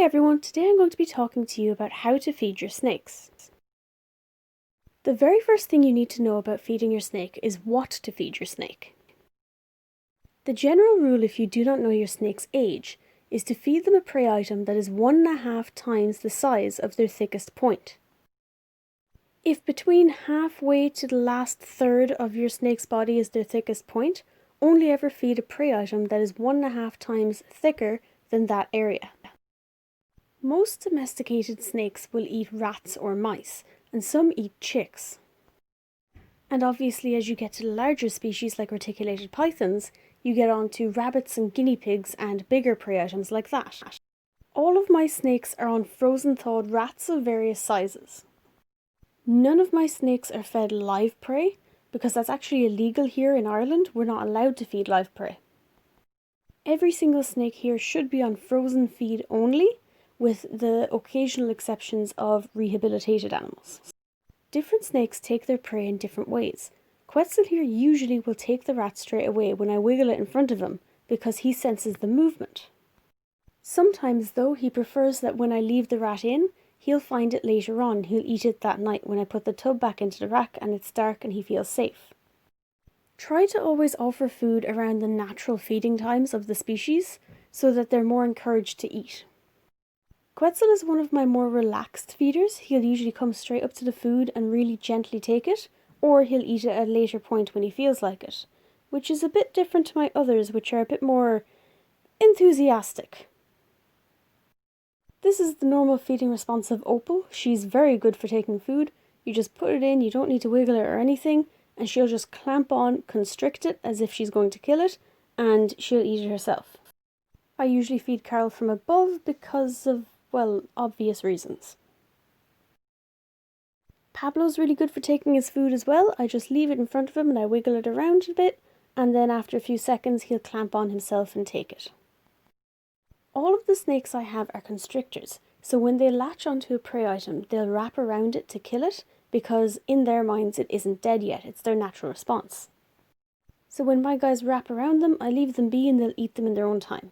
Hey everyone, today I'm going to be talking to you about how to feed your snakes. The very first thing you need to know about feeding your snake is what to feed your snake. The general rule, if you do not know your snake's age, is to feed them a prey item that is 1.5 times the size of their thickest point. If between halfway to the last third of your snake's body is their thickest point, only ever feed a prey item that is 1.5 times thicker than that area. Most domesticated snakes will eat rats or mice, and some eat chicks. And obviously, as you get to the larger species like reticulated pythons, you get on to rabbits and guinea pigs and bigger prey items like that. All of my snakes are on frozen thawed rats of various sizes. None of my snakes are fed live prey, because that's actually illegal here in Ireland. We're not allowed to feed live prey. Every single snake here should be on frozen feed only, with the occasional exceptions of rehabilitated animals. Different snakes take their prey in different ways. Quetzal here usually will take the rat straight away when I wiggle it in front of him, because he senses the movement. Sometimes though, he prefers that when I leave the rat in, he'll find it later on. He'll eat it that night when I put the tub back into the rack and it's dark and he feels safe. Try to always offer food around the natural feeding times of the species, so that they're more encouraged to eat. Quetzal is one of my more relaxed feeders. He'll usually come straight up to the food and really gently take it, or he'll eat it at a later point when he feels like it, which is a bit different to my others, which are a bit more enthusiastic. This is the normal feeding response of Opal. She's very good for taking food. You just put it in, you don't need to wiggle it or anything, and she'll just clamp on, constrict it as if she's going to kill it, and she'll eat it herself. I usually feed Carol from above because of, well, obvious reasons. Pablo's really good for taking his food as well. I just leave it in front of him and I wiggle it around a bit, and then after a few seconds he'll clamp on himself and take it. All of the snakes I have are constrictors, so when they latch onto a prey item, they'll wrap around it to kill it, because in their minds it isn't dead yet, it's their natural response. So when my guys wrap around them, I leave them be and they'll eat them in their own time.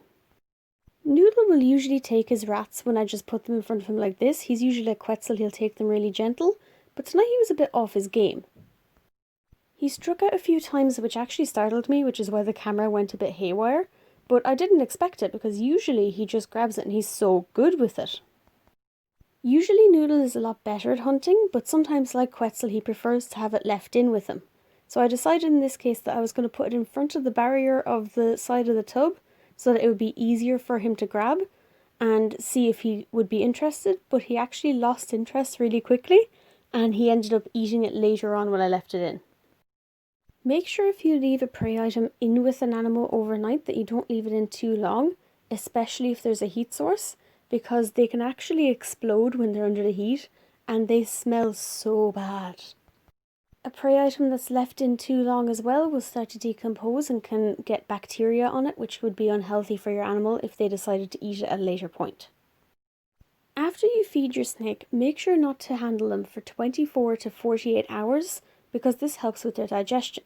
Noodle will usually take his rats when I just put them in front of him like this. He's usually like Quetzal, he'll take them really gentle, but tonight he was a bit off his game. He struck out a few times, which actually startled me, which is why the camera went a bit haywire, but I didn't expect it because usually he just grabs it and he's so good with it. Usually Noodle is a lot better at hunting, but sometimes like Quetzal he prefers to have it left in with him. So I decided in this case that I was going to put it in front of the barrier of the side of the tub, so that it would be easier for him to grab and see if he would be interested, but he actually lost interest really quickly and he ended up eating it later on when I left it in. Make sure if you leave a prey item in with an animal overnight that you don't leave it in too long, especially if there's a heat source, because they can actually explode when they're under the heat and they smell so bad. A prey item that's left in too long as well will start to decompose and can get bacteria on it, which would be unhealthy for your animal if they decided to eat it at a later point. After you feed your snake, make sure not to handle them for 24 to 48 hours, because this helps with their digestion.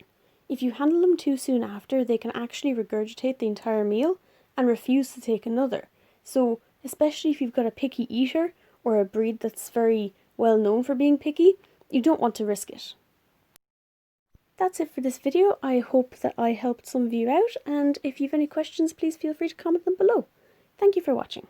If you handle them too soon after, they can actually regurgitate the entire meal and refuse to take another. So, especially if you've got a picky eater or a breed that's very well known for being picky, you don't want to risk it. That's it for this video. I hope that I helped some of you out, and if you have any questions, please feel free to comment them below. Thank you for watching.